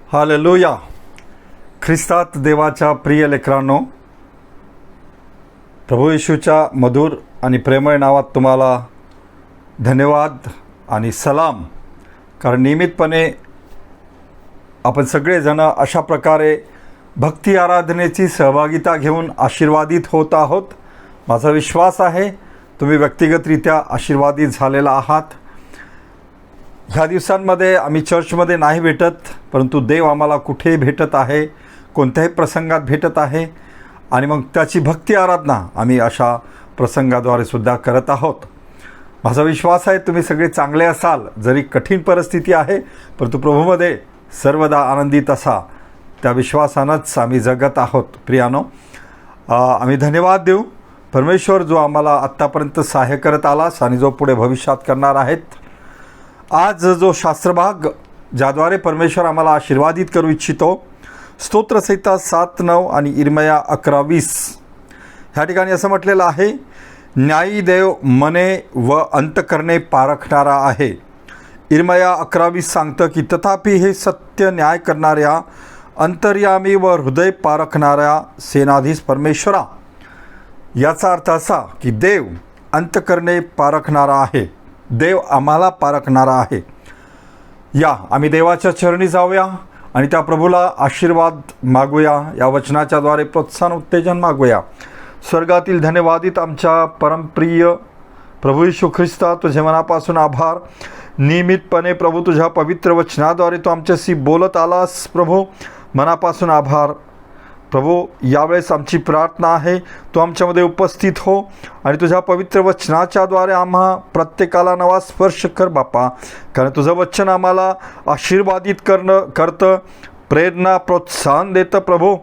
Hallelujah. ख्रिस्तात देवाच्या प्रिय लेकरांनो, प्रभू येशूच्या मधुर आणि प्रेमळ नावात तुम्हाला धन्यवाद आणि सलाम. कारण नियमितपणे आपण सगळेजण अशा प्रकारे भक्ती आराधनेची सहभागिता घेऊन आशीर्वादित होत आहोत. माझा विश्वास आहे तुम्ही व्यक्तिगतरित्या आशीर्वादित झालेला आहात. ह्या दिवसांमध्ये आम्ही चर्चमध्ये नाही भेटत, परंतु देव आम्हाला कुठेही भेटत आहे, कोणत्याही प्रसंगात भेटत आहे आणि मग त्याची भक्ती आराधना आम्ही अशा प्रसंगाद्वारे सुद्धा करत आहोत. माझा विश्वास आहे तुम्ही सगळे चांगले असाल. जरी कठीण परिस्थिती आहे, परंतु प्रभूमध्ये सर्वदा आनंदित असा, त्या विश्वासानंच आम्ही जगत आहोत. प्रियानो, आम्ही धन्यवाद देऊ परमेश्वर जो आम्हाला आत्तापर्यंत सहाय्य करत आलास आणि जो पुढे भविष्यात करणार आहेत. आज जो शास्त्रभाग ज्याद्वारे परमेश्वर आम्हाला आशीर्वादित करू इच्छितो, स्तोत्रसंहिता 7:9 आणि इर्मया 11:20 ह्या ठिकाणी असं म्हटलेलं आहे, न्यायी देव मने व अंतकरणे पारखणारा आहे. इर्मया 11:20 सांगतं की तथापि हे सत्य न्याय करणाऱ्या, अंतर्यामी व हृदय पारखणाऱ्या सेनाधीश परमेश्वरा. याचा अर्थ असा की देव अंतकरणे पारखणारा आहे, देव आम्हाला पारखणारा आहे. या आम्ही देवाच्या चरणी जाऊया आणि त्या प्रभूला आशीर्वाद मागूया, या वचनाच्याद्वारे प्रोत्साहन उत्तेजन मागूया. स्वर्गातील धन्यवादित आमच्या परमप्रिय प्रभू येशू ख्रिस्ता, तुझे मनापासून आभार. नियमितपणे प्रभू तुझ्या पवित्र वचनाद्वारे तू आमच्याशी बोलत आलास. प्रभू मनापासून आभार. प्रभू, यावेळेस आमची प्रार्थना आहे तू आमच्यामध्ये उपस्थित हो आणि तुझ्या पवित्र वचनाच्याद्वारे आम्हा प्रत्येकाला नवा स्पर्श कर बापा. कारण तुझं वचन आम्हाला आशीर्वादित करतं, प्रेरणा, प्रोत्साहन देतं प्रभू.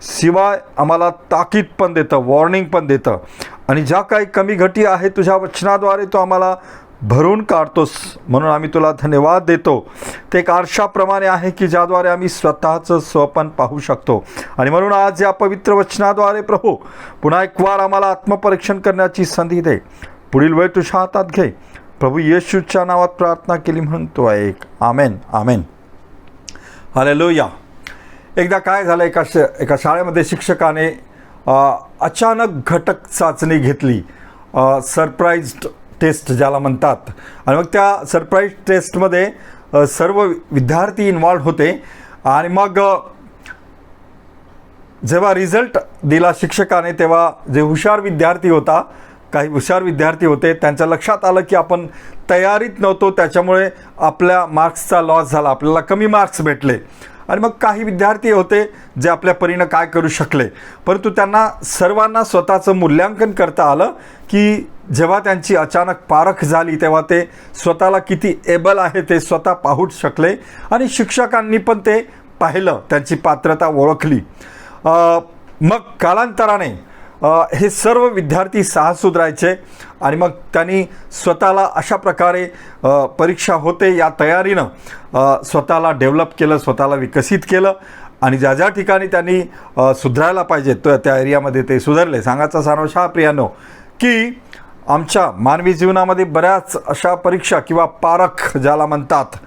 शिवाय आम्हाला ताकीद पण देतं, वॉर्निंग पण देतं. आणि ज्या काही कमी घटी आहे तुझ्या वचनाद्वारे तो आम्हाला भरून काढतोस, म्हणून आम्ही तुला धन्यवाद देतो. ते एक आरशाप्रमाणे आहे की ज्याद्वारे आम्ही स्वतःचं स्वपन पाहू शकतो. आणि म्हणून आज या पवित्र वचनाद्वारे प्रभू पुन्हा एक वार आम्हाला आत्मपरीक्षण करण्याची संधी दे. पुढील वेळ तुझ्या हातात घे. प्रभू येशूच्या नावात प्रार्थना केली म्हणून तो ऐक. आमेन आमेन. हालेलुया. एकदा काय झालं, एका शाळेमध्ये शिक्षकाने अचानक घटक चाचणी घेतली, सरप्राईज्ड टेस्ट ज्याला म्हणतात. आणि मग त्या सरप्राईज टेस्टमध्ये सर्व विद्यार्थी इन्वॉल्व होते. आणि मग जेव्हा रिझल्ट दिला शिक्षकाने, तेव्हा जे हुशार विद्यार्थी होता, काही हुशार विद्यार्थी होते, त्यांच्या लक्षात आलं की आपण तयारीत नव्हतो, त्याच्यामुळे आपल्या मार्क्सचा लॉस झाला, आपल्याला कमी मार्क्स भेटले. आणि मग काही विद्यार्थी होते जे आपल्या परीनं काय करू शकले, परंतु त्यांना सर्वांना स्वतःचं मूल्यांकन करता आलं की जेव्हा त्यांची अचानक पारख झाली तेव्हा ते स्वतःला किती एबल आहे ते स्वतः पाहू शकले. आणि शिक्षकांनी पण ते पाहिलं, त्यांची पात्रता ओळखली. मग कालांतराने हे सर्व विद्यार्थी साहस सुधारायचे आणि मग त्यांनी स्वतःला अशा प्रकारे परीक्षा होते या तयारीनं स्वतःला डेव्हलप केलं, स्वतःला विकसित केलं. आणि ज्या ज्या ठिकाणी त्यांनी सुधारायला पाहिजे त्या एरियामध्ये ते सुधारले. सांगायचा सारांश हा प्रियानो की आमच्या मानवी जीवनामध्ये बऱ्याच अशा परीक्षा किंवा पारख ज्याला म्हणतात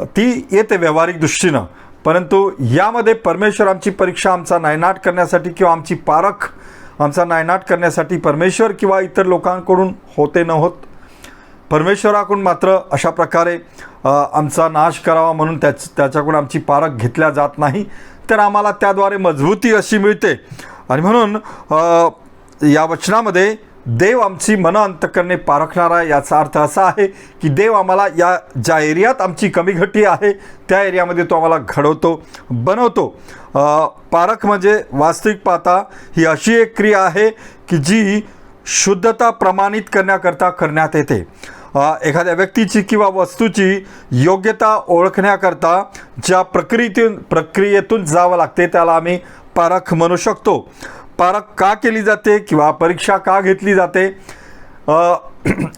ती येते व्यावहारिक दृष्टीनं, परंतु यामध्ये परमेश्वर आमची परीक्षा आमचा नायनाट करण्यासाठी किंवा आमची पारख आमचा नायनाट करण्यासाठी परमेश्वर किंवा इतर लोकांकडून होते न होत. परमेश्वराकडून मात्र अशा प्रकारे आमचा नाश करावा म्हणून त्याच्याकडून आमची पारख घेतल्या जात नाही, तर आम्हाला त्याद्वारे मजबूती अशी मिळते. आणि म्हणून या वचनामध्ये देव आमची मन अंतकरणे पारखणारा, याचा अर्थ असा आहे की देव आम्हाला या ज्या एरियात आमची कमी घटी आहे त्या एरियामध्ये तो आम्हाला घडवतो, बनवतो. पारख म्हणजे वास्तविक पाहता ही अशी एक क्रिया आहे की जी शुद्धता प्रमाणित करण्याकरता करण्यात येते. एखाद्या व्यक्तीची किंवा वस्तूची योग्यता ओळखण्याकरता ज्या प्रक्रियेतून जावं लागते त्याला आम्ही पारख म्हणू शकतो. पारख का केली जाते किंवा परीक्षा का घेतली जाते?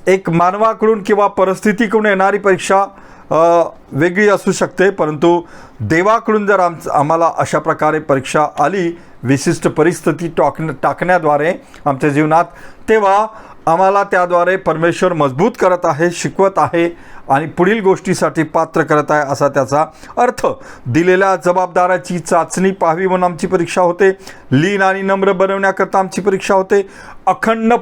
एक मानवाकडून किंवा परिस्थितीकडून येणारी परीक्षा वेगळी असू शकते, परंतु देवाकडून जर आम्हाला अशा प्रकारे परीक्षा आली विशिष्ट परिस्थिती टाकण्याद्वारे आमच्या जीवनात, तेव्हा आम्हाला त्याद्वारे परमेश्वर मजबूत करत आहे, शिकवत आहे आणि पुढील गोष्टीसाठी पात्र करत आहे असा त्याचा अर्थ. दिलेल्या जबाबदाराची चाचणी पाहावी म्हणून आमची परीक्षा होते. लीन आणि नम्र बनवण्याकरता आमची परीक्षा होते. अखंड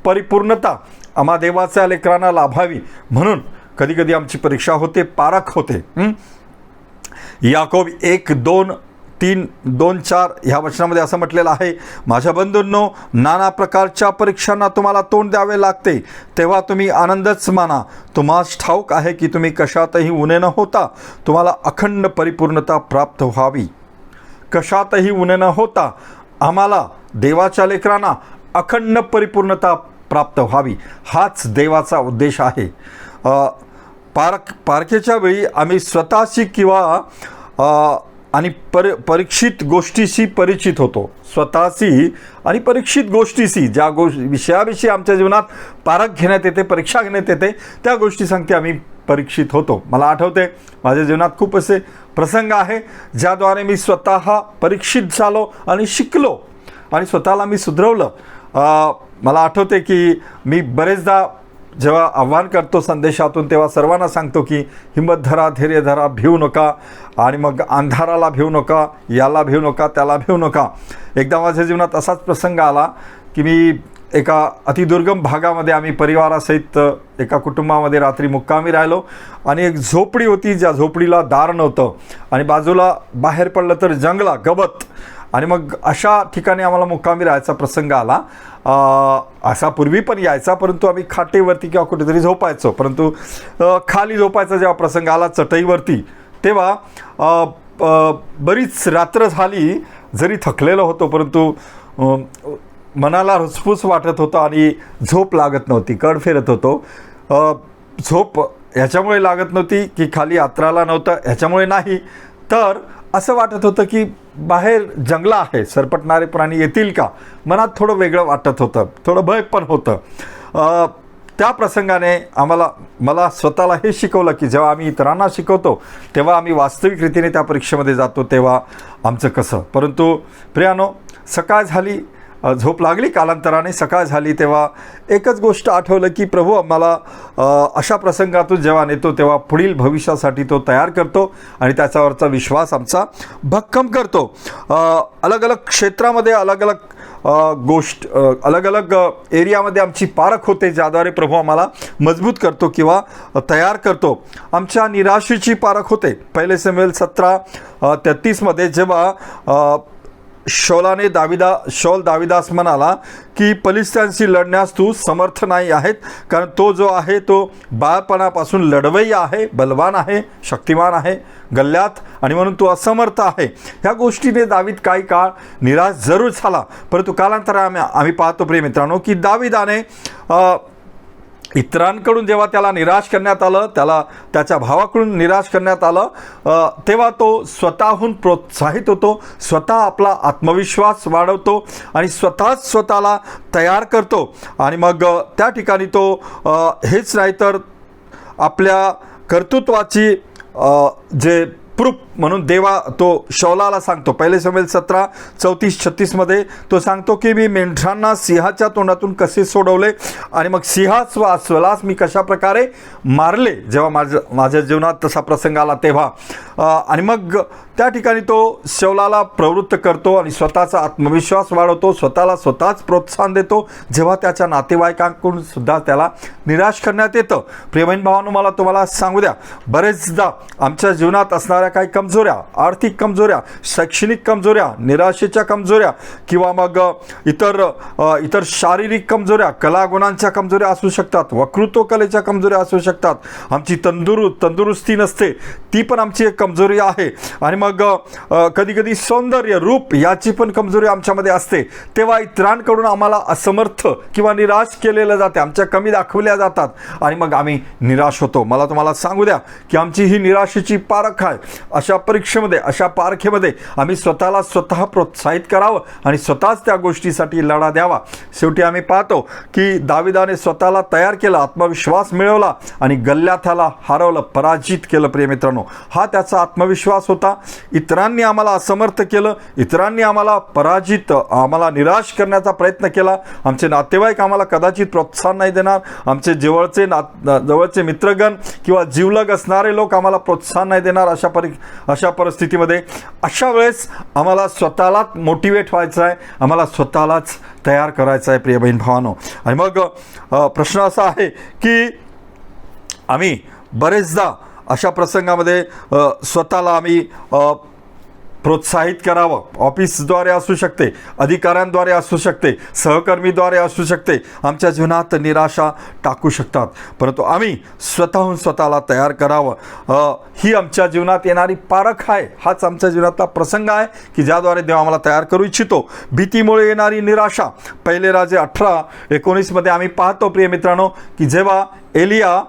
परिपूर्णता आम्हा देवाच्या लेकरांना लाभावी म्हणून कधीकधी आमची परीक्षा होते, पारख होते. याकोब 1:2-3-2-4 ह्या वचनामध्ये असं म्हटलेलं आहे, माझ्या बंधूंनो, नाना प्रकारच्या परीक्षांना तुम्हाला तोंड द्यावे लागते, तेव्हा तुम्ही आनंदच माना. तुम्हास ठाऊक आहे की तुम्ही कशातही उणे न होता तुम्हाला अखंड परिपूर्णता प्राप्त व्हावी. कशातही उणे न होता आम्हाला देवाच्या लेकरांना अखंड परिपूर्णता प्राप्त व्हावी, हाच देवाचा उद्देश आहे. पारखेच्या वेळी आम्ही स्वतःशी किंवा आणि परीक्षित गोष्टीशी परिचित होतो. स्वतःशी आणि परीक्षित गोष्टीशी, ज्या विषयाविषयी आमच्या जीवनात पारख घेण्यात येते, परीक्षा घेण्यात येते, त्या गोष्टी सांगते आम्ही परीक्षित होतो. मला आठवते माझ्या जीवनात खूप असे प्रसंग आहे ज्याद्वारे मी स्वतः परीक्षित झालो आणि शिकलो आणि स्वतःला मी सुधरवलं. मला आठवते की मी बरेचदा जेव्हा आव्हान करतो संदेशातून तेव्हा सर्वांना सांगतो की हिंमत धरा, धैर्य धरा, भिवू नका आणि मग अंधाराला भिवू नका, याला भिवू नका, त्याला भिवू नका. एकदा माझ्या जीवनात असाच प्रसंग आला की मी एका अतिदुर्गम भागामध्ये आम्ही परिवारासहित एका कुटुंबामध्ये रात्री मुक्कामी राहिलो आणि एक झोपडी होती, ज्या झोपडीला दार नव्हतं आणि बाजूला बाहेर पडलं तर जंगला, गवत. आणि मग अशा ठिकाणी आम्हाला मुक्कामी राहायचा प्रसंग आला. असा पूर्वी पण यायचा, परंतु आम्ही खाटेवरती किंवा कुठेतरी झोपायचो. परंतु खाली झोपायचा जेव्हा प्रसंग आला चटईवरती, तेव्हा बरीच रात्र झाली, जरी थकलेलो होतो परंतु मनाला रुसफूस वाटत होतं आणि झोप लागत नव्हती, कड फिरत होतो. झोप ह्याच्यामुळे लागत नव्हती की खाली आत्राला नव्हतं ह्याच्यामुळे नाही, तर असं वाटत होतं की बाहेर जंगला आहे, सरपटणारे प्राणी येतील का. मनात थोडं वेगळं वाटत होतं, थोडं भय पण होतं. त्या प्रसंगाने मला स्वतःला हे शिकवलं की जेव्हा आम्ही इतरांना शिकवतो तेव्हा आम्ही वास्तविक रीतीने त्या परीक्षेमध्ये जातो तेव्हा आमचं कसं. परंतु प्रियानो, सकाळ झाली, झोप लागली, कालांतराने सकाळ झाली, तेव्हा एकच गोष्ट आठवलं की प्रभू आम्हाला अशा प्रसंगातून जेव्हा नेतो तेव्हा पुढील भविष्यासाठी तो तयार करतो आणि त्याच्यावरचा विश्वास आमचा भक्कम करतो. अलग अलग क्षेत्रामध्ये अलग अलग एरियामध्ये आमची पारख होते, ज्याद्वारे प्रभू आम्हाला मजबूत करतो किंवा तयार करतो. आमच्या निराशेची पारख होते. 1 शमूएल 17:33 जेव्हा शौल दाविदास म्हणाला की फलिस्त्यांशी लढण्यास तू समर्थ नाही आहेत, कारण तो जो आहे तो बाळपणापासून लढवय्य आहे, बलवान आहे, शक्तिमान आहे गल्ल्यात, आणि म्हणून तू असमर्थ आहे. ह्या गोष्टीने दावीद काही काळ निराश जरूर झाला, परंतु कालांतराने आम्ही पाहतो प्रिय मित्रांनो की दाविदाने इतरांकडून जेव्हा त्याला निराश करण्यात आलं, त्याला त्याच्या भावाकडून निराश करण्यात आलं, तेव्हा तो स्वतःहून प्रोत्साहित होतो, स्वतः आपला आत्मविश्वास वाढवतो आणि स्वतःला तयार करतो. आणि मग त्या ठिकाणी तो हेच नाही तर आपल्या कर्तृत्वाची जे प्रूफ म्हणून देवा तो शौलाला सांगतो. 1 शमूएल 17:34-36 तो सांगतो की मी मेंढरांना सिंहाच्या तोंडातून कसे सोडवले आणि मग सिंहास व अस्वलास मी कशा प्रकारे मारले. जेव्हा माझ्या जीवनात तसा प्रसंग आला तेव्हा आणि मग त्या ठिकाणी तो शौलाला प्रवृत्त करतो आणि स्वतःचा आत्मविश्वास वाढवतो, स्वतःच प्रोत्साहन देतो, जेव्हा त्याच्या नातेवाईकांकडून सुद्धा त्याला निराश करण्यात येतं. प्रियबहीण भावांनो, मला तुम्हाला सांगू द्या, बरेचदा आमच्या जीवनात असणाऱ्या काही कमजोऱ्या, आर्थिक कमजोऱ्या, शैक्षणिक कमजोऱ्या, निराशेच्या कमजोऱ्या किंवा मग इतर शारीरिक कमजोऱ्या, कलागुणांच्या कमजोऱ्या असू शकतात, वक्तृत्व कलेच्या कमजोऱ्या असू शकतात. आमची तंदुरुस्ती नसते, ती पण आमची एक कमजोरी आहे. आणि मग कधी सौंदर्य, रूप याची पण कमजोरी आमच्यामध्ये असते. तेव्हा इतरांकडून आम्हाला असमर्थ किंवा निराश केलेलं जाते, आमच्या कमी दाखवल्या जातात आणि मग आम्ही निराश होतो. मला तुम्हाला सांगू द्या की आमची ही निराशेची पारख आहे. अशा परीक्षेमध्ये, अशा पारखेमध्ये आम्ही स्वतःला स्वतः प्रोत्साहित करावं आणि स्वतःच त्या गोष्टीसाठी लढा द्यावा. शेवटी आम्ही पाहतो की दाविदाने स्वतःला तयार केला, आत्मविश्वास मिळवला आणि गल्ल्याथाला हरवलं, पराजित केलं. प्रिय मित्रांनो, हा त्याचा आत्मविश्वास होता. इतरांनी आम्हाला असमर्थ केलं, इतरांनी आम्हाला पराजित, आम्हाला निराश करण्याचा प्रयत्न केला. आमचे नातेवाईक आम्हाला कदाचित प्रोत्साहन नाही देणार, आमचे जवळचे मित्रगण किंवा जीवलग असणारे लोक आम्हाला प्रोत्साहन नाही देणार. अशा परिस्थितीमध्ये, अशा वेळेस आम्हाला स्वतःलाच मोटिवेट व्हायचं आहे, आम्हाला स्वतःलाच तयार करायचं आहे. प्रिय बहीण भावांनो, आणि मग प्रश्न असा आहे की आम्ही बरेचदा अशा प्रसंगामध्ये स्वतःला आम्ही प्रोत्साहित करावं. ऑफिसद्वारे असू शकते, अधिकाऱ्यांद्वारे असू शकते, सहकर्मीद्वारे असू शकते. आमच्या जीवनात निराशा टाकू शकतात, परंतु आम्ही स्वतःहून स्वतःला तयार करावं. ही आमच्या जीवनात येणारी पारख आहे, हाच आमच्या जीवनातला प्रसंग आहे की ज्याद्वारे देव आम्हाला तयार करू इच्छितो. भीतीमुळे येणारी निराशा, पहिले राजे 18:19 आम्ही पाहतो प्रिय मित्रांनो की जेव्हा एलिया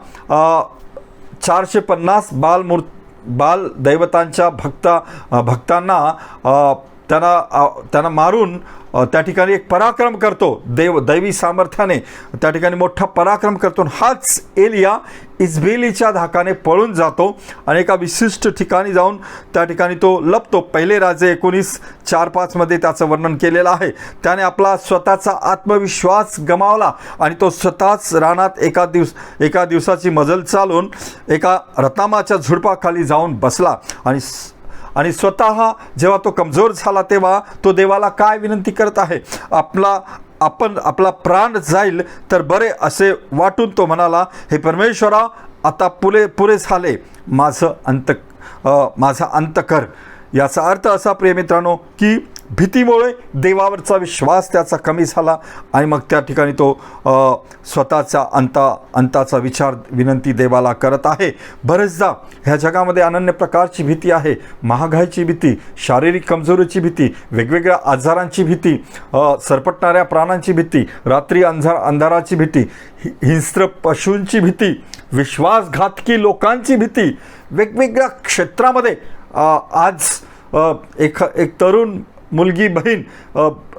450 बाल दैवतांच्या भक्तांना त्यांना मारून त्या ठिकाणी एक पराक्रम करतो. दैवी सामर्थ्याने त्या ठिकाणी मोठा पराक्रम करतो. हाच एलिया इजबेलीच्या धाकाने पळून जातो आणि एका विशिष्ट ठिकाणी जाऊन त्या ठिकाणी तो लपतो. पहिले राजे 19:4-5 त्याचं वर्णन केलेलं आहे. त्याने आपला स्वतःचा आत्मविश्वास गमावला आणि तो स्वतःच रानात एका दिवसाची मजल चालून एका रतामाच्या झुडपाखाली जाऊन बसला आणि स्वतः जेव्हा तो कमजोर झाला तेव्हा तो देवाला काय विनंती करत आहे, आपला प्राण जाईल तर बरे असे वाटून तो म्हणाला, हे परमेश्वरा, आता पुरे झाले, माझा अंत कर. याचा अर्थ असा प्रिय मित्रांनो की भीतीमुळे देवावरचा विश्वास त्याचा कमी झाला आणि मग त्या ठिकाणी तो स्वतःचा अंताचा विनंती देवाला करत आहे. बरेचदा ह्या जगामध्ये अनन्य प्रकारची भीती आहे. महागाईची भीती, शारीरिक कमजोरीची भीती, वेगवेगळ्या आजारांची भीती, सरपटणाऱ्या प्राणांची भीती, रात्री अंधाराची भीती, हिंस्र पशूंची भीती, विश्वासघातकी लोकांची भीती. वेगवेगळ्या क्षेत्रामध्ये आज एक तरुण मुलगी बहीण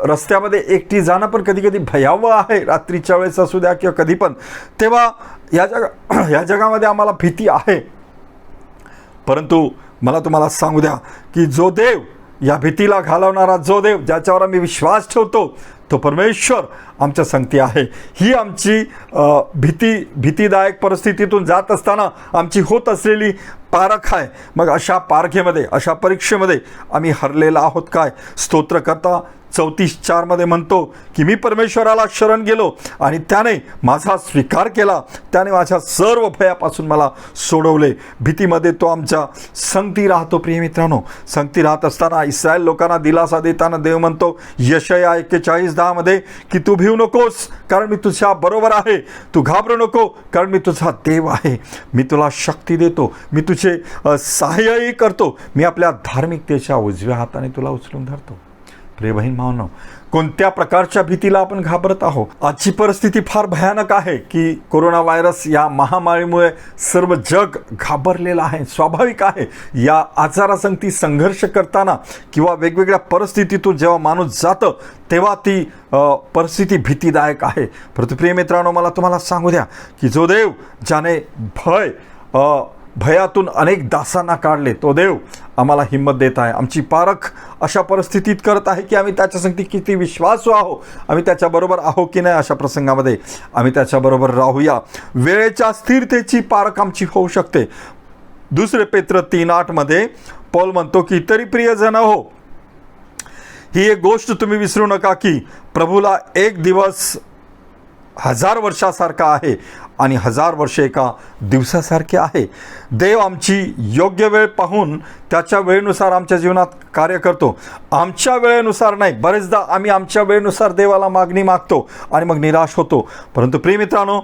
रस्त्यामध्ये एकटी जाणं पण कधी भयावह आहे, रात्रीच्या वेळेस असू द्या किंवा कधी पण. तेव्हा या जगामध्ये आम्हाला भीती आहे, परंतु मला तुम्हाला सांगू द्या की जो देव, या भीतीला घालवणारा जो देव, ज्याच्यावर आम्ही विश्वास ठेवतो, तो परमेश्वर आमच्या संगती आहे. ही आमची भीतीदायक परिस्थितीतून जात असताना आमची होत असलेली पारख आहे. मग अशा पारखेमध्ये, अशा परीक्षेमध्ये आम्ही हरलेला आहोत काय? स्तोत्रकर्ता 34:4 म्हणतो की मी परमेश्वराला शरण गेलो आणि त्याने माझा स्वीकार केला, त्याने माझ्या सर्व भयापासून मला सोडवले. भीतीमध्ये तो आमच्या संगती राहतो. प्रिय मित्रांनो, संगती राहत असताना इस्रायल लोकांना दिलासा देताना देव म्हणतो यशाया 41:10 की तू भिवू नकोस, कारण मी तुझ्या बरोबर आहे. तू घाबरू नको, कारण मी तुझा देव आहे. मी तुला शक्ती देतो, मी तुझे सहाय्यही करतो. मी आपल्या धार्मिकतेच्या उजव्या हाताने तुला उचलून धरतो. प्रिय बहीण भावनो, कोणत्या प्रकारच्या भीतीला आपण घाबरत आहोत? आजची परिस्थिती फार भयानक आहे की कोरोना व्हायरस या महामारीमुळे सर्व जग घाबरलेलं आहे. स्वाभाविक आहे, या आजारासंगती संघर्ष करताना किंवा वेगवेगळ्या परिस्थितीतून जेव्हा माणूस जातं तेव्हा ती परिस्थिती भीतीदायक आहे. परंतु प्रिय मित्रांनो, मला तुम्हाला सांगू द्या की जो देव ज्याने भयातून अनेक दासांना काढले, तो देव आम्हाला हिंमत देत आहे. आमची पारख अशा परिस्थितीत करत आहे की आम्ही त्याच्या संगती किती विश्वासू आहो, आम्ही त्याच्याबरोबर आहो की नाही. अशा प्रसंगामध्ये आम्ही त्याच्याबरोबर राहूया. वेळेच्या स्थिरतेची पारख आमची होऊ शकते. 2 पेत्र 3:8 पौल म्हणतो की तरी प्रियजन हो, ही एक गोष्ट तुम्ही विसरू नका की प्रभूला एक दिवस 1000 वर्षासारखा आहे आणि 1000 वर्षे एका दिवसासारखे आहे. देव आमची योग्य वेळ पाहून त्याच्या वेळेनुसार आमच्या जीवनात कार्य करतो, आमच्या वेळेनुसार नाही. बरेचदा आम्ही आमच्या वेळेनुसार देवाला मागणी मागतो आणि मग निराश होतो. परंतु प्रिय मित्रांनो,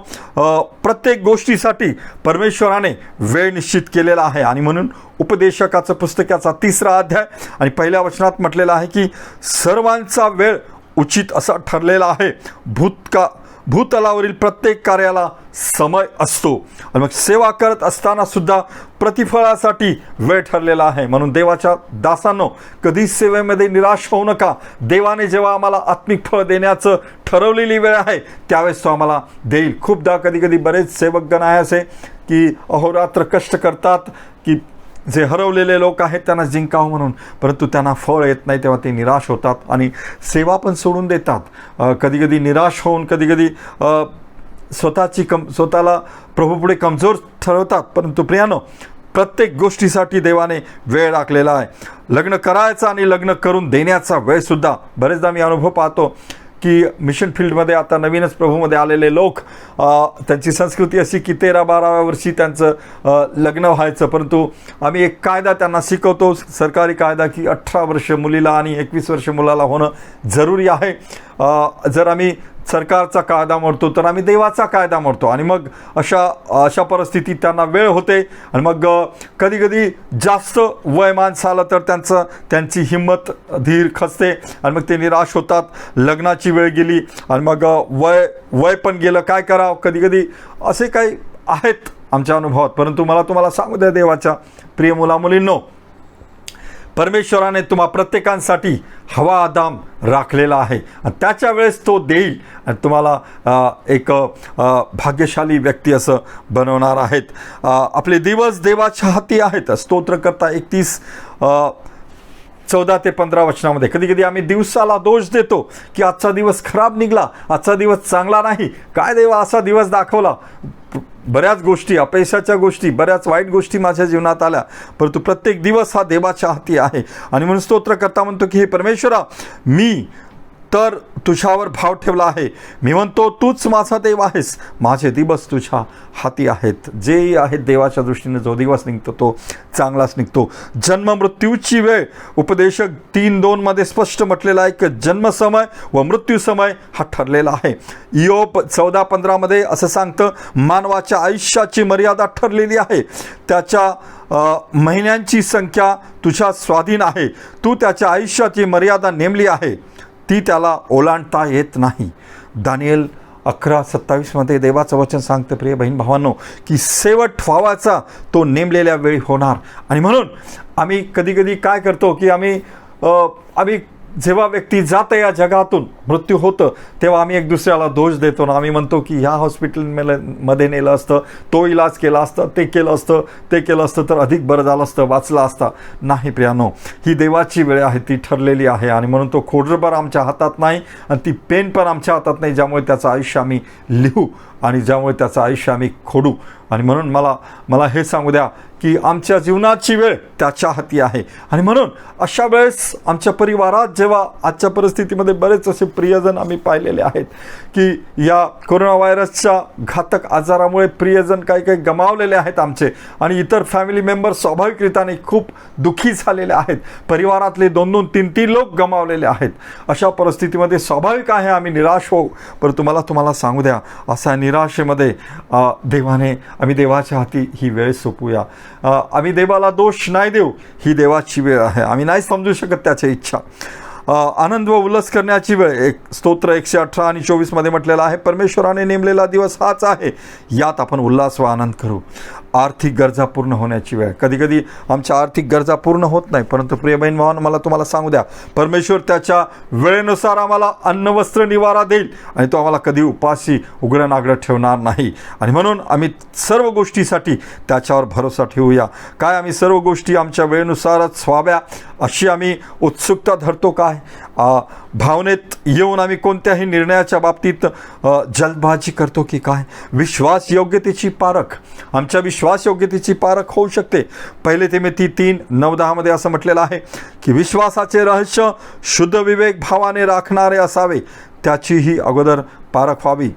प्रत्येक गोष्टीसाठी परमेश्वराने वेळ निश्चित केलेला आहे आणि म्हणून उपदेशकाचं पुस्तकाचा 3रा अध्याय आणि 1ल्या वचनात म्हटलेलं आहे की सर्वांचा वेळ उचित असा ठरलेला आहे. भूतलावरील प्रत्येक कार्याला समय असतो आणि मग सेवा करत असताना सुद्धा प्रतिफळासाठी वेळ ठरलेला आहे. म्हणून देवाच्या दासांनो, कधीच सेवेमध्ये निराश होऊ नका. देवाने जेव्हा आम्हाला आत्मिक फळ देण्याचं ठरवलेली वेळ आहे त्यावेळेस तो आम्हाला देईल. खूपदा कधी बरेच सेवकगण आहे असे की अहोरात्र कष्ट करतात की जे हरवलेले लोक आहेत त्यांना जिंकावं म्हणून, परंतु त्यांना फळ येत नाही तेव्हा ते निराश होतात आणि सेवा पण सोडून देतात. कधी निराश होऊन कधी स्वतःला प्रभूपुढे कमजोर ठरवतात. परंतु प्रियानो, प्रत्येक गोष्टीसाठी देवाने वेळ राखलेला आहे. लग्न करायचा आणि लग्न करून देण्याचा वेळसुद्धा. बरेचदा मी अनुभव पाहतो की मिशन फील्डमध्ये आता नवीनच प्रभूमध्ये आलेले लोक, त्यांची संस्कृती अशी की 13-12व्या वर्षी त्यांचं लग्न व्हायचं. परंतु आम्ही एक कायदा त्यांना शिकवतो, सरकारी कायदा, की 18 वर्ष मुलीला आणि 21 वर्ष मुलाला होणं जरुरी आहे. जर आम्ही सरकारचा कायदा मोडतो तर आम्ही देवाचा कायदा मोडतो आणि मग अशा परिस्थितीत त्यांना वेळ होते आणि मग कधी जास्त वयमान झालं तर त्यांची हिंमत धीर खचते आणि मग ते निराश होतात. लग्नाची वेळ गेली आणि मग वय पण गेलं, काय करावं. कधी असे काही आहेत आमच्या अनुभवात. परंतु मला तुम्हाला सांगू द्या, देवाच्या प्रिय मुलामुलींनो, परमेश्वराने तुम्हा प्रत्येकांसाठी हवा आदाम राखलेला आहे आणि त्याच्या वेळेस तो देईल आणि तुम्हाला एक भाग्यशाली व्यक्ती असं बनवणार आहेत. आपले दिवस देवाच्या हाती आहेत. स्तोत्रकर्ता 31:14 ते 15 वचनामध्ये. कधी आम्ही दिवसाला दोष देतो की आजचा दिवस खराब निघाला, आजचा दिवस चांगला नाही, काय देवा असा दिवस दाखवला. बऱ्याच गोष्टी, अपयशाच्या गोष्टी, बऱ्याच वाईट गोष्टी माझ्या जीवनात आल्या, परंतु प्रत्येक दिवस हा देवाच्या हाती आहे. आणि म्हणून स्तोत्रकर्ता म्हणतो की हे परमेश्वरा, मी तर तुझ्यावर भाव ठेवला आहे. मी म्हणतो तूच माझा देव आहेस, माझे दिवस तुझ्या हाती आहेत. जे आहेत देवाच्या दृष्टीने जो दिवस निघतो तो चांगलाच निघतो. जन्म मृत्यूची वेळ उपदेशक 3:2 मध्ये स्पष्ट म्हटलेला आहे की जन्मसमय व मृत्यू समय हा ठरलेला आहे. इयोब 14:15 मध्ये असं सांगतं, मानवाच्या आयुष्याची मर्यादा ठरलेली आहे, त्याच्या महिन्यांची संख्या तुझ्या स्वाधीन आहे. तू त्याच्या आयुष्याची मर्यादा नेमली आहे, ती त्याला ओलांडता येत नाही. दानिएल 11:27 मध्ये देवाचं वचन सांगतं, प्रिय बहीण भावांनो, की शेवट व्हावाचा तो नेमलेल्या वेळी होणार. आणि म्हणून आम्ही कधी काय करतो की आम्ही जेव्हा व्यक्ती जातं या जगातून, मृत्यू होतं, तेव्हा आम्ही एक दुसऱ्याला दोष देतो ना. आम्ही म्हणतो की ह्या हॉस्पिटलमध्ये नेलं असतं, तो इलाज केला असतं, ते केलं असतं तर अधिक बरं झालं असतं, वाचला असता. नाही प्रियानो, ही देवाची वेळ आहे, ती ठरलेली आहे. आणि म्हणून तो खोडरबर आमच्या हातात नाही आणि ती पेन पण आमच्या हातात नाही, ज्यामुळे त्याचं आयुष्य आम्ही लिहू आणि ज्यामुळे त्याचं आयुष्य आम्ही खोडू. आणि म्हणून मला हे सांगू द्या की आमच्या जीवनाची वेळ त्याच्या हाती आहे. आणि म्हणून अशा वेळेस आमच्या परिवारात, जेव्हा आजच्या परिस्थितीमध्ये बरेच असे प्रियजन आम्ही पाहिलेले आहेत की या कोरोना व्हायरसच्या घातक आजारामुळे प्रियजन काही गमावलेले आहेत आमचे, आणि इतर फॅमिली मेंबर स्वाभाविकरित्याने खूप दुःखी झालेले आहेत. परिवारातले 2-2, 3-3 लोक गमावलेले आहेत. अशा परिस्थितीमध्ये स्वाभाविक आहे आम्ही निराश होऊ. परंतु मला तुम्हाला सांगू द्या, असा निराशेमध्ये आम्ही देवाच्या हाती ही वेळ सोपूया. आम्ही देवाला दोष नाही देऊ, ही देवाची वेळ आहे. आम्ही नाही समजू शकत त्याची इच्छा. आनंद व उल्हास करण्याची वेळ. स्तोत्र 118 आणि 24 मध्ये म्हटलेलं आहे, परमेश्वराने नेमलेला दिवस हाच आहे, यात आपण उल्हास व आनंद करू. आर्थिक गरजा पूर्ण होण्याची वेळ. कधी आमच्या आर्थिक गरजा पूर्ण होत नाही, परंतु प्रिय बहीण भावांनो, मला तुम्हाला सांगू द्या, परमेश्वर त्याच्या वेळेनुसार आम्हाला अन्न वस्त्र निवारा देईल आणि तो आम्हाला कधी उपाशी उघडं नागडं ठेवणार नाही. आणि म्हणून आम्ही सर्व गोष्टीसाठी त्याच्यावर भरोसा ठेवूया. काय आम्ही सर्व गोष्टी आमच्या वेळेनुसारच व्हाव्या अशी आम्ही उत्सुकता धरतो काय? भावनेत येऊन आम्ही कोणत्याही निर्णयाच्या बाबतीत जल्दबाजी करतो की काय? विश्वास योग्यतेची पारख. आमच्या विश्वास योग्यतेची पारख होऊ शकते. पहिले तिमोथी 3:9-10 मध्ये असं म्हटलेलं आहे की विश्वासाचे रहस्य शुद्ध विवेक भावाने राखणारे असावे, त्याचीही अगोदर पारख व्हावी.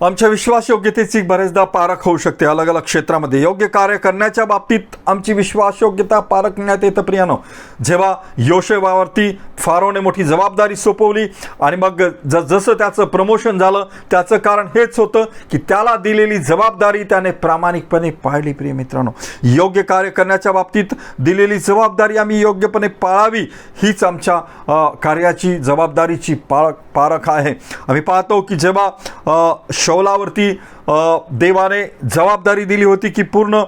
आमच्या विश्वास योग्यतेची बरेचदा पारख होऊ शकते अलग अलग क्षेत्रामध्ये. योग्य कार्य करण्याच्या बाबतीत आमची विश्वास योग्यता पारखण्यात येतं प्रियानो. जेव्हा योशेवावरती फारोने मोठी जबाबदारी सोपवली आणि मग जसं त्याचं प्रमोशन झालं त्याचं कारण हेच होतं की त्याला दिलेली जबाबदारी त्याने प्रामाणिकपणे पाळली. प्रिय मित्रांनो, योग्य कार्य करण्याच्या बाबतीत दिलेली जबाबदारी आम्ही योग्यपणे पाळावी हीच आमच्या कार्याची जबाबदारीची पारख आहे. आम्ही पाहतो की जेव्हा शौलावरती देवाने जबाबदारी दिली होती की पूर्ण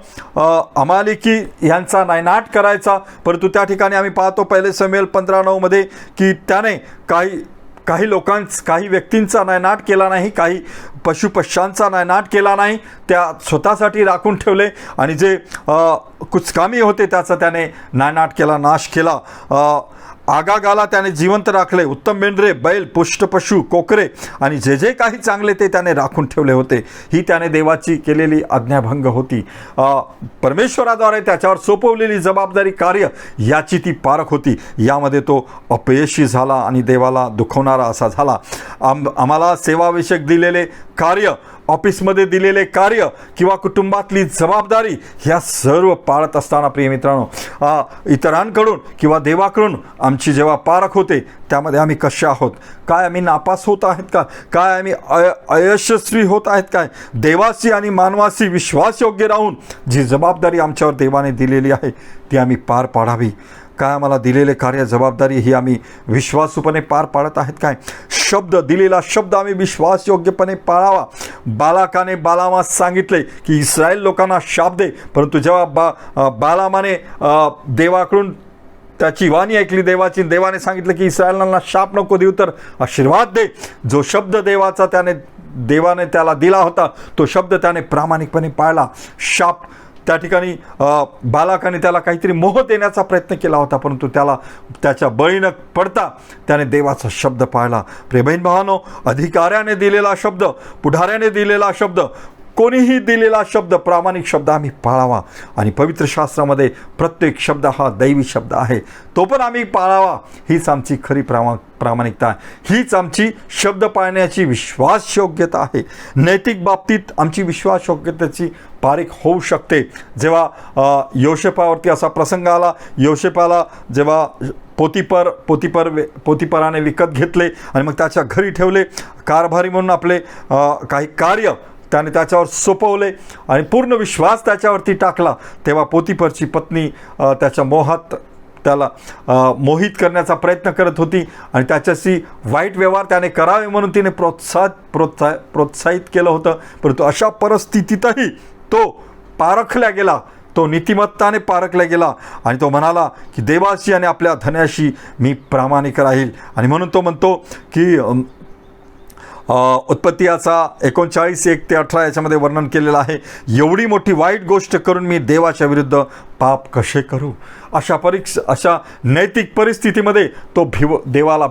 अमालेकी यांचा नायनाट करायचा, परंतु त्या ठिकाणी आम्ही पाहतो पहिले शमूएल 15:9 मध्ये की त्याने काही काही व्यक्तींचा नायनाट केला नाही, काही पशुपक्ष्यांचा नायनाट केला नाही, त्या स्वतःसाठी राखून ठेवले आणि जे कुचकामी होते त्याचा त्याने नायनाट केला, नाश केला. आगागाला त्याने जिवंत राखले. उत्तम मेंढरे, बैल, पुष्टपशु, कोकरे आणि जे जे काही चांगले ते त्याने राखून ठेवले होते. ही त्याने देवाची केलेली आज्ञाभंग होती. परमेश्वराद्वारे त्याच्यावर सोपवलेली जबाबदारी कार्य याची ती पारख होती. यामध्ये तो अपयशी झाला आणि देवाला दुखवणारा असा झाला. आम्हाला सेवाविषयक दिलेले कार्य, ऑफिसमध्ये दिलेले कार्य किंवा कुटुंबातली जबाबदारी ह्या सर्व पाळत असताना प्रिय मित्रांनो, इतरांकडून किंवा देवाकडून आमची जेव्हा पारख होते त्यामध्ये आम्ही कसे आहोत, काय आम्ही नापास होत आहेत का, काय आम्ही अयशस्वी होत आहेत काय, देवाशी आणि मानवाशी विश्वासयोग्य राहून जी जबाबदारी आमच्यावर देवाने दिलेली आहे ती आम्ही पार पाडावी. काय आम्हाला दिलेले कार्य जबाबदारी ही आम्ही विश्वासूपणे पार पाडत आहेत काय, दिलेला शब्द आम्ही विश्वासयोग्यपणे पाळावा. बालाकाने बालामास सांगितले की इस्रायल लोकांना शाप दे, परंतु जेव्हा बालामाने देवाकडून त्याची वाणी ऐकली देवाची, देवाने सांगितलं की इस्रायलांना शाप नको देऊ तर आशीर्वाद दे. जो शब्द देवाने त्याला दिला होता तो शब्द त्याने प्रामाणिकपणे पाळला. शाप त्या ठिकाणी बालाकाने त्याला काहीतरी मोह देण्याचा प्रयत्न केला होता, परंतु त्याच्या बळी न पडता त्याने देवाचा शब्द पाळला. प्रिय बहीण भावांनो, अधिकाऱ्याने दिलेला शब्द, पुढाऱ्याने दिलेला शब्द, कोणीही दिलेला शब्द, प्रामाणिक शब्द आम्ही पाळावा. आणि पवित्र शास्त्रामध्ये प्रत्येक शब्द हा दैवी शब्द आहे, तो पण आम्ही पाळावा. हीच आमची खरी प्रामाणिकता आहे, हीच आमची शब्द पाळण्याची विश्वासयोग्यता आहे. नैतिक बाबतीत आमची विश्वासयोग्यतेची पारीख होऊ शकते. जेव्हा योसेफावरती असा प्रसंग आला, योसेफाला जेव्हा पोतिफराने विकत घेतले आणि मग त्याच्या घरी ठेवले, कारभारी म्हणून आपले काही कार्य त्याने त्याच्यावर सोपवले आणि पूर्ण विश्वास त्याच्यावरती टाकला, तेव्हा पोतिफरची पत्नी त्याच्या मोहात त्याला मोहित करण्याचा प्रयत्न करत होती आणि त्याच्याशी वाईट व्यवहार त्याने करावे म्हणून तिने प्रोत्साहित केलं होतं. परंतु अशा परिस्थितीतही तो पारखला गेला, तो नीतिमत्ताने पारखला गेला आणि तो म्हणाला की देवाशी आणि आपल्या धन्याशी मी प्रामाणिक राहील. आणि म्हणून तो म्हणतो की उत्पत्तीचा 39:1-18 याच्यामध्ये वर्णन केलेलं आहे, एवढी मोठी वाईट गोष्ट करून मी देवाच्या विरुद्ध पाप कसे करू. अशा नैतिक परिस्थितीमध्ये तो देवाला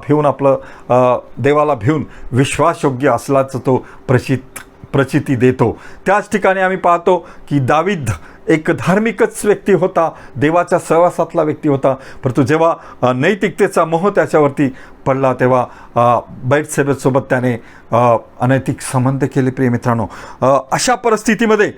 भिवून विश्वासयोग्य असल्याचं तो प्रचिती देतो. त्याच ठिकाणी आम्ही पाहतो की दावीद एक धार्मिकच व्यक्ती होता, देवाच्या सहवासातला व्यक्ती होता, परंतु जेव्हा नैतिकतेचा मोह त्याच्यावरती पडला तेव्हा बैतशेबेसोबत त्याने अनैतिक संबंध केले. प्रिय मित्रांनो, अशा परिस्थितीमध्ये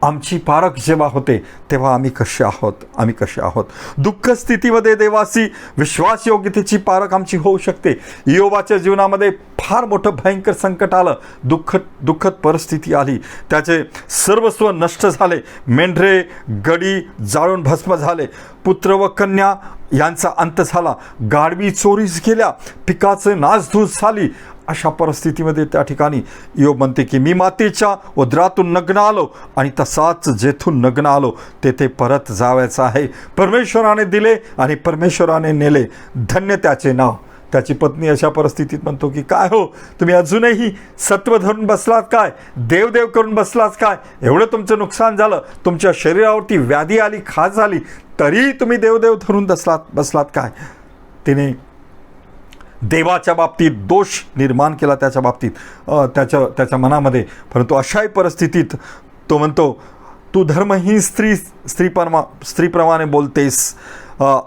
आमची पारख जेव्हा होते तेव्हा आम्ही कसे आहोत. दुःख स्थितीमध्ये देवाशी विश्वासयोग्यतेची पारख आमची होऊ शकते. इयोबाच्या जीवनामध्ये फार मोठं भयंकर संकट आलं, दुःखद परिस्थिती आली, त्याचे सर्वस्व नष्ट झाले, मेंढरे गडी जाळून भस्म झाले, पुत्र व कन्या यांचा अंत झाला, गाढवी चोरीस गेल्या, पिकाचं नासधूस झाली. अशा परिस्थितीमध्ये त्या ठिकाणी इयोब म्हणते की मी मातीच्या उदरातून नग्न आलो आणि तसाच जेथून नग्न आलो तेथे परत जावायचं आहे. परमेश्वराने दिले आणि परमेश्वराने नेले, धन्य त्याचे नाव. त्याची पत्नी अशा परिस्थितीत म्हणतो की काय हो, तुम्ही अजूनही सत्व धरून बसलात काय, देवदेव करून बसलात काय, एवढं तुमचं नुकसान झालं, तुमच्या शरीरावरती व्याधी आली, खाज झाली, तरी तुम्ही देवदेव धरून बसलात काय. तिने देवाच्या बाबतीत दोष निर्माण केला, त्याच्या बाबतीत त्याच्या मनामध्ये. परंतु अशाही परिस्थितीत तो म्हणतो तू धर्महीन स्त्रीप्रमाणे बोलतेस,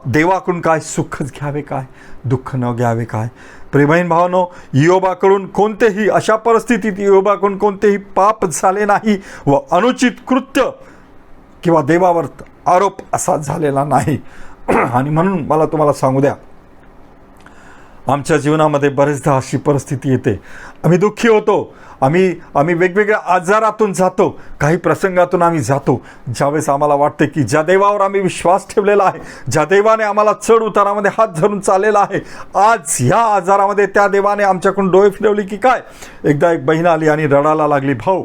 देवाकडून काय सुख घ्यावे काय, दुःख न घ्यावे काय. प्रेमहीन भावांनो, इयोबाकडून कोणतेही अशा परिस्थितीत इयोबाकडून कोणतेही पाप झाले नाही व अनुचित कृत्य किंवा देवावर आरोप असा झालेला नाही. आणि म्हणून मला तुम्हाला सांगू द्या, आमच्या जीवनामध्ये बरेचदा अशी परिस्थिती येते, आम्ही दुःखी होतो, आम्ही वेगवेगळ्या आजारातून जातो, काही प्रसंगातून आम्ही जातो, ज्यावेळेस आम्हाला वाटते की ज्या देवावर आम्ही विश्वास ठेवलेला आहे, ज्या देवाने आम्हाला चढ उतारामध्ये हात धरून चाललेला आहे, आज ह्या आजारामध्ये त्या देवाने आमच्याकडून डोळे फिरवली की काय. एकदा एक बहीण आली आणि रडायला लागली, भाऊ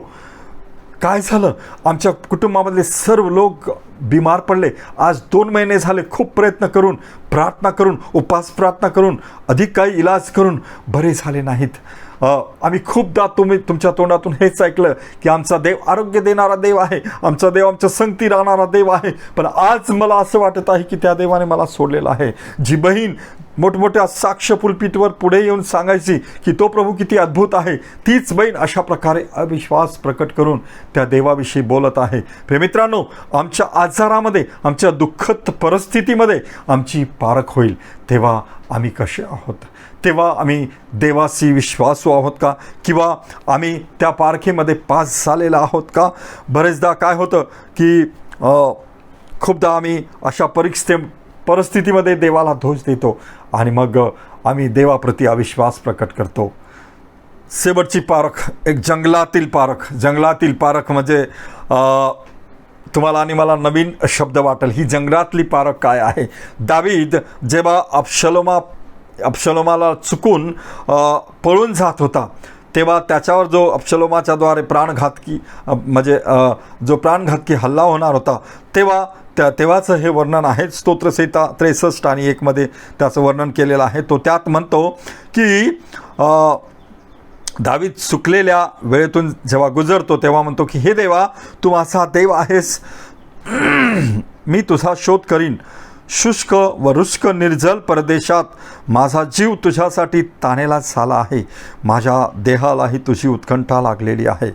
काय झालं, आमच्या कुटुंबामधले सर्व लोक बिमार पडले, आज 2 महिने झाले खूप प्रयत्न करून, प्रार्थना करून, उपास प्रार्थना करून, अधिक काही इलाज करून बरे झाले नाहीत. आम्ही खूपदा तुमच्या तोंडातून हेच ऐकलं की आमचा देव आरोग्य देणारा देव आहे, आमचा देव आमच्या संगती राहणारा देव आहे, पण आज मला असं वाटत आहे की त्या देवाने मला सोडलेलं आहे. जी बहीण मोठमोठ्या साक्ष पुलपीटवर पुढे येऊन सांगायची की तो प्रभू किती अद्भुत आहे, तीच बहीण अशा प्रकारे अविश्वास प्रकट करून त्या देवाविषयी बोलत आहे. प्रेमित्रांनो, आमच्या आजारामध्ये, आमच्या दुःखद परिस्थितीमध्ये आमची पारख होईल तेव्हा आम्ही कसे आहोत, तेव्हा आम्ही देवाशी विश्वासू आहोत का, किंवा आम्ही त्या पारखीमध्ये पास झालेला आहोत का. बरेचदा काय होतं की खूपदा आम्ही अशा परिस्थितीमध्ये देवाला दोष देतो आणि मग आम्ही देवाप्रती अविश्वास प्रकट करतो. शेवटची पारख, एक जंगलातील पारख म्हणजे तुम्हाला आणि मला नवीन शब्द वाटेल, ही जंगलातली पारख काय आहे. दावीद जेव्हा अबशलोमाला चुकून पळून जात होता, तेव्हा त्याच्यावर जो अबशलोमाच्याद्वारे जो प्राणघातकी हल्ला होणार होता, तेव्हाचं हे वर्णन आहे. स्तोत्रसंहिता 63 आणि 1 मध्ये त्याचं वर्णन केलेलं आहे. तो त्यात म्हणतो की दावीद चुकलेल्या वेळेतून जेव्हा गुजरतो तेव्हा म्हणतो की हे देवा, तू माझा देव आहेस, मी तुझा शोध करीन. शुष्क व रुष्क निर्जल परदेशात माझा जीव तुझ्यासाठी ताणेला झाला आहे, माझ्या देहालाही तुझी उत्कंठा लागलेली आहे.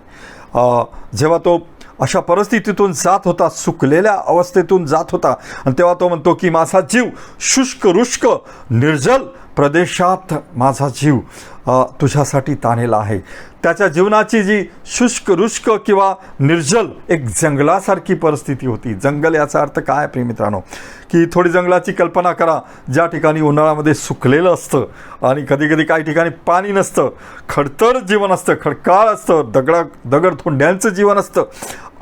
जेव्हा तो अशा परिस्थितीतून जात होता, सुकलेल्या अवस्थेतून जात होता, आणि तेव्हा तो म्हणतो की माझा जीव शुष्क रुष्क निर्जल प्रदेशात माझा जीव तुझ्यासाठी ताणेला आहे. त्याच्या जीवनाची जी शुष्क रुष्क किंवा निर्जल, एक जंगलासारखी परिस्थिती होती. जंगल याचा अर्थ काय प्रिय मित्रांनो, की थोडी जंगलाची कल्पना करा, ज्या ठिकाणी उन्हाळ्यामध्ये सुकलेलं असतं आणि कधी काही ठिकाणी पाणी नसतं, खडतर जीवन असतं, खडकाळ असतं, दगडधोंड्यांचं जीवन असतं.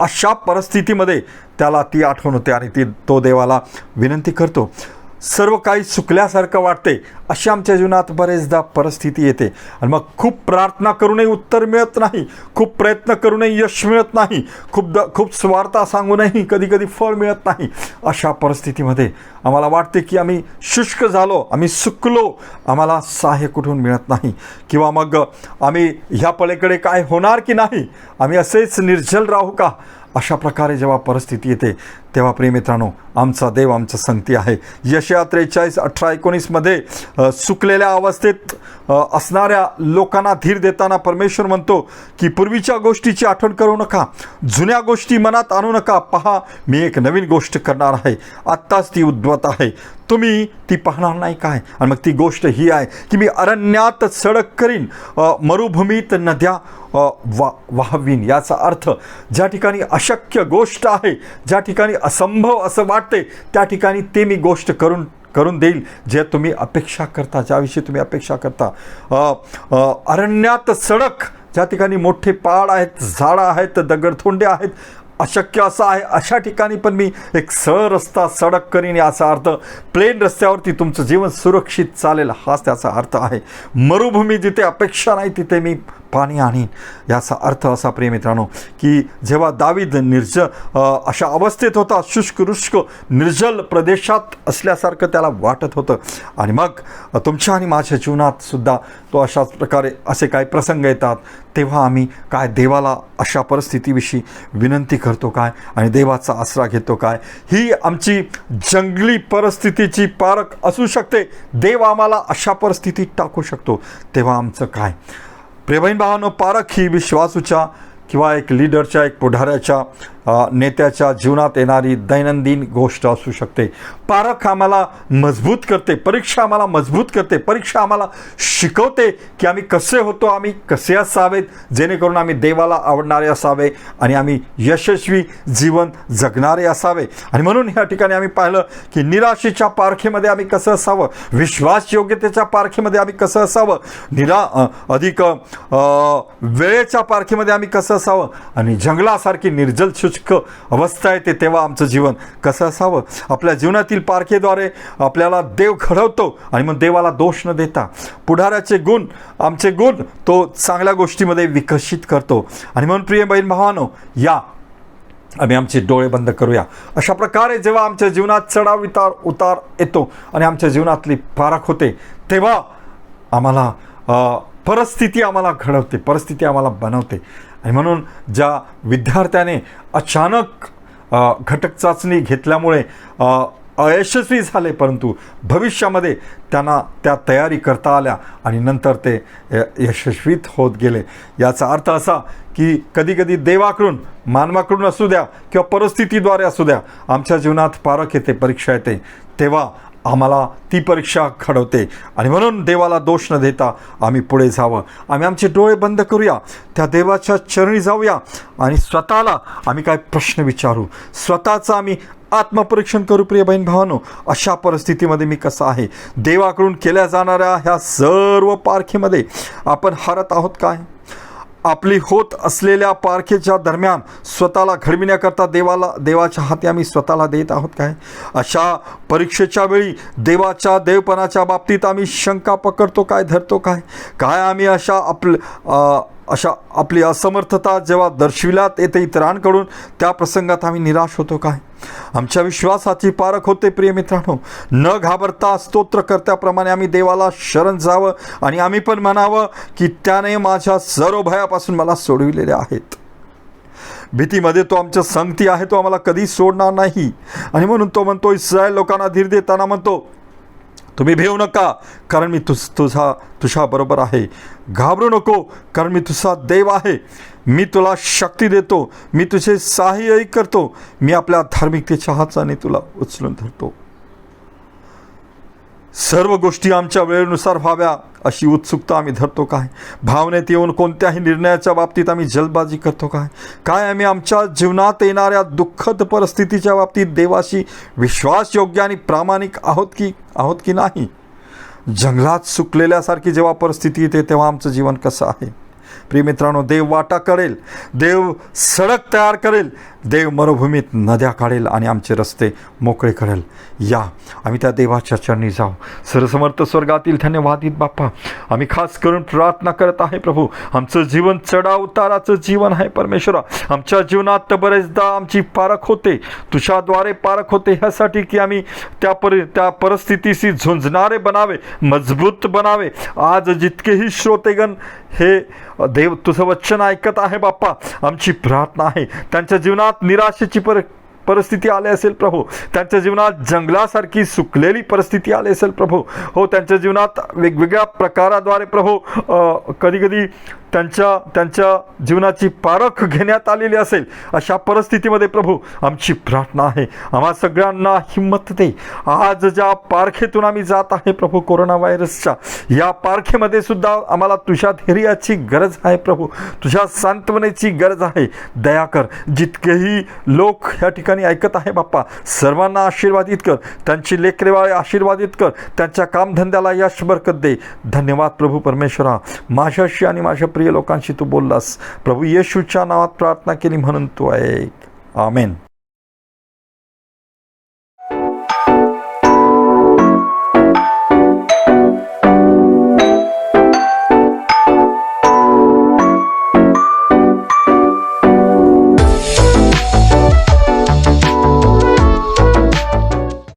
अशा परिस्थितीमध्ये त्याला ती आठवण होते आणि तो देवाला विनंती करतो. सर्व काही सुकल्यासारखं वाटते, अशी आमच्या जीवनात बरेचदा परिस्थिती येते आणि मग खूप प्रार्थना करूनही उत्तर मिळत नाही, खूप प्रयत्न करूनही यश मिळत नाही, खूप स्वार्थ सांगूनही कधी फळ मिळत नाही. अशा परिस्थितीमध्ये आम्हाला वाटते की आम्ही शुष्क झालो, आम्ही सुकलो, आम्हाला सहाय्य कुठून मिळत नाही, किंवा मग आम्ही ह्या पलीकडे काय होणार की नाही, आम्ही असेच निर्जल राहू का. अशा प्रकारे जेव्हा परिस्थिती येते तेव्हा प्रिय मित्रांनो, आमचा देव आमच्या संगती आहे. यशाया 43, 18, 19 मध्ये सुकलेल्या अवस्थेत असणाऱ्या लोकांना धीर देताना परमेश्वर म्हणतो की पूर्वीच्या गोष्टीची आठवण करू नका, जुन्या गोष्टी मनात आणू नका. पहा, मी एक नवीन गोष्ट करणार आहे, आत्ताच ती उद्भवत आहे, तुम्ही ती पाहणार नाही काय. आणि मग ती गोष्ट ही आहे की मी अरण्यात सडक करीन, मरुभूमीत नद्या वाहवीन. याचा अर्थ ज्या ठिकाणी अशक्य गोष्ट आहे, ज्या ठिकाणी असंभव असं वाटते, त्या ठिकाणी ते मी गोष्ट करून देईल जे तुम्ही अपेक्षा करता, ज्याविषयी तुम्ही अपेक्षा करता. अरण्यात सडक, ज्या ठिकाणी मोठे पहाड आहेत, झाडं आहेत, दगडथोंडे आहेत, अशक्य असं आहे, अशा ठिकाणी पण मी एक सरळ रस्ता सडक करीन. याचा अर्थ प्लेन रस्त्यावरती तुमचं जीवन सुरक्षित चालेल, हाच त्याचा अर्थ आहे. मरुभूमी जिथे अपेक्षा नाही तिथे मी पाणी आणीन. याचा अर्थ असा प्रिय मित्रांनो की जेव्हा दावीद अशा अवस्थेत होता, शुष्क रुष्क निर्जल प्रदेशात असल्यासारखं त्याला वाटत होतं, आणि मग तुमच्या आणि माझ्या जीवनात सुद्धा तो अशाच प्रकारे असे काही प्रसंग येतात, तेव्हा आम्ही काय देवाला अशा परिस्थितीविषयी विनंती करतो काय आणि देवाचा आसरा घेतो काय. ही आमची जंगली परिस्थितीची पारख असू शकते. देव आम्हाला अशा परिस्थितीत टाकू शकतो, तेव्हा आमचं काय. प्रिय बहीण भावांनो, पारख ही विश्वासूच्या किंवा एक लीडरच्या, एक पुढाऱ्याच्या नेत्याच्या जीवनात येणारी दैनंदिन गोष्ट असू शकते. पारख आम्हाला मजबूत करते, परीक्षा आम्हाला मजबूत करते, परीक्षा आम्हाला शिकवते की आम्ही कसे होतो, आम्ही कसे असावेत, जेणेकरून आम्ही देवाला आवडणारे असावे आणि आम्ही यशस्वी जीवन जगणारे असावे. आणि म्हणून ह्या ठिकाणी आम्ही पाहिलं की निराशेच्या पारखेमध्ये आम्ही कसं असावं, विश्वासयोग्यतेच्या पारखेमध्ये आम्ही कसं असावं, अधिक वेळेच्या पारखेमध्ये आम्ही कसं असावं, आणि जंगलासारखी निर्जल शुष्क अवस्था येते तेव्हा आमचं जीवन कसं असावं. आपल्या जीवनातील पारखेद्वारे आपल्याला देव घडवतो आणि मग देवाला दोष न देता पुढाऱ्याचे गुण, आमचे गुण तो चांगल्या गोष्टीमध्ये विकसित करतो. आणि म्हणून प्रिय बहीण भावांनो, या आम्ही आमचे डोळे बंद करूया. अशा प्रकारे जेव्हा आमच्या जीवनात चढाव उतार येतो आणि आमच्या जीवनातली पारख होते, तेव्हा आम्हाला परिस्थिती आम्हाला घडवते, परिस्थिती आम्हाला बनवते. आणि म्हणून ज्या विद्यार्थ्याने अचानक घटक चाचणी घेतल्यामुळे अयशस्वी झाले, परंतु भविष्यामध्ये त्यांना त्या तयारी करता आल्या आणि नंतर ते यशस्वीत होत गेले. याचा अर्थ असा की कधीकधी देवाकडून, मानवाकडून असू द्या किंवा परिस्थितीद्वारे असू द्या, आमच्या जीवनात पारख येते, परीक्षा येते, तेव्हा आम्हाला ती परीक्षा घडवते. आणि म्हणून देवाला दोष न देता आम्ही पुढे जावं. आम्ही आमचे डोळे बंद करूया, त्या देवाच्या चरणी जाऊया आणि स्वतःला आम्ही काय प्रश्न विचारू, स्वतःचं आम्ही आत्मपरीक्षण करू. प्रिय बहीण भावांनो, अशा परिस्थितीमध्ये मी कसा आहे, देवाकडून केल्या जाणाऱ्या ह्या सर्व पारखेमध्ये आपण हारत आहोत काय, आपली होत असलेल्या पारखेच्या दरम्यान स्वतःला घडविण्याकरता देवाच्या हाती आम्ही स्वतःला देत आहोत काय, अशा परीक्षेच्या वेळी देवाच्या देवपणाच्या बाबतीत आम्ही शंका पकडतो काय, धरतो काय आम्ही अशा आपली असमर्थता जेव्हा दर्शविल्यात येते इतरांकडून, त्या प्रसंगात आम्ही निराश होतो काय. आमच्या विश्वासाची पारख होते. प्रिय मित्रांनो, न घाबरता स्तोत्रकर्त्याप्रमाणे आम्ही देवाला शरण जावं आणि आम्ही पण म्हणावं की त्याने माझ्या सर्व भयापासून मला सोडविलेले आहेत. भीतीमध्ये तो आमच्या संगती आहे, तो आम्हाला कधी सोडणार नाही. आणि म्हणून तो म्हणतो, इस्रायल लोकांना धीर देताना म्हणतो, तुम्ही भिवू नका, कारण मी तुझ्या बरोबर आहे. घाबरू नको, कारण मी तुझा देव आहे. मी तुला शक्ती देतो, मी तुझे सहाय्य करतो, मी आपल्या धार्मिकतेच्या हाताने तुला उचलून धरतो. सर्व गोष्टी आमच्या वेळेनुसार व्हाव्या अशी उत्सुकता आम्ही धरतो काय, भावनेत येऊन कोणत्याही निर्णयाच्या बाबतीत आम्ही जल्दबाजी करतो काय आम्ही आमच्या जीवनात येणाऱ्या दुःखद परिस्थितीच्या बाबतीत देवाशी विश्वासयोग्य आणि प्रामाणिक आहोत की नाही. जंगलात सुकलेल्यासारखी जेव्हा परिस्थिती येते तेव्हा आमचं जीवन कसं आहे. प्रिय मित्रांनो, देव वाटा करेल, देव सडक तयार करेल, देव मरुभूमीत नद्या काढेल आणि आमचे रस्ते मोकळे करेल. या आम्ही त्या देवाच्या चरणी जाऊ. सर्वसमर्थ स्वर्गातील धन्यवादित बाप्पा, आम्ही खास करून प्रार्थना करत आहे प्रभू, आमचं जीवन चढाव उताराचं जीवन आहे परमेश्वरा. आमच्या जीवनात बरेचदा आमची पारख होते, तुझ्याद्वारे पारख होते, ह्यासाठी की आम्ही त्या परिस्थितीशी झुंजणारे बनावे, मजबूत बनावे. आज जितकेही श्रोतेगण हे देव तुझं वचन ऐकत आहे बाप्पा, आमची प्रार्थना आहे त्यांच्या जीवनात निराशेची परिस्थिती आली असेल प्रभू, त्यांच्या जीवनात जंगलासारखी सुकलेली परिस्थिती आली असेल प्रभू, हो त्यांच्या जीवनात वेगवेगळ्या प्रकाराद्वारे प्रभू कधीकधी त्यांच्या जीवनाची पारख घेण्यात आलेली असेल. अशा परिस्थितीमध्ये प्रभू आमची प्रार्थना आहे, आम्हा सगळ्यांना हिंमत दे. आज ज्या पारखेतून आम्ही जात आहे प्रभू, कोरोना व्हायरसच्या या पारखेमध्ये सुद्धा आम्हाला तुझ्या धैर्याची गरज आहे प्रभू, तुझ्या सांत्वनेची गरज आहे. दया कर, जितकेही लोक या ठिकाणी ऐकत आहे बाप्पा, सर्वांना आशीर्वादित कर, त्यांची लेकरेवाळे आशीर्वादित कर, त्यांच्या कामधंद्याला यश बरकत दे. धन्यवाद प्रभू परमेश्वरा, माझ्याशी आणि माझ्या प्रिय लोकांशी तू बोललास प्रभू. येशूच्या नावात प्रार्थना केली म्हणून तू ऐक. आमेन.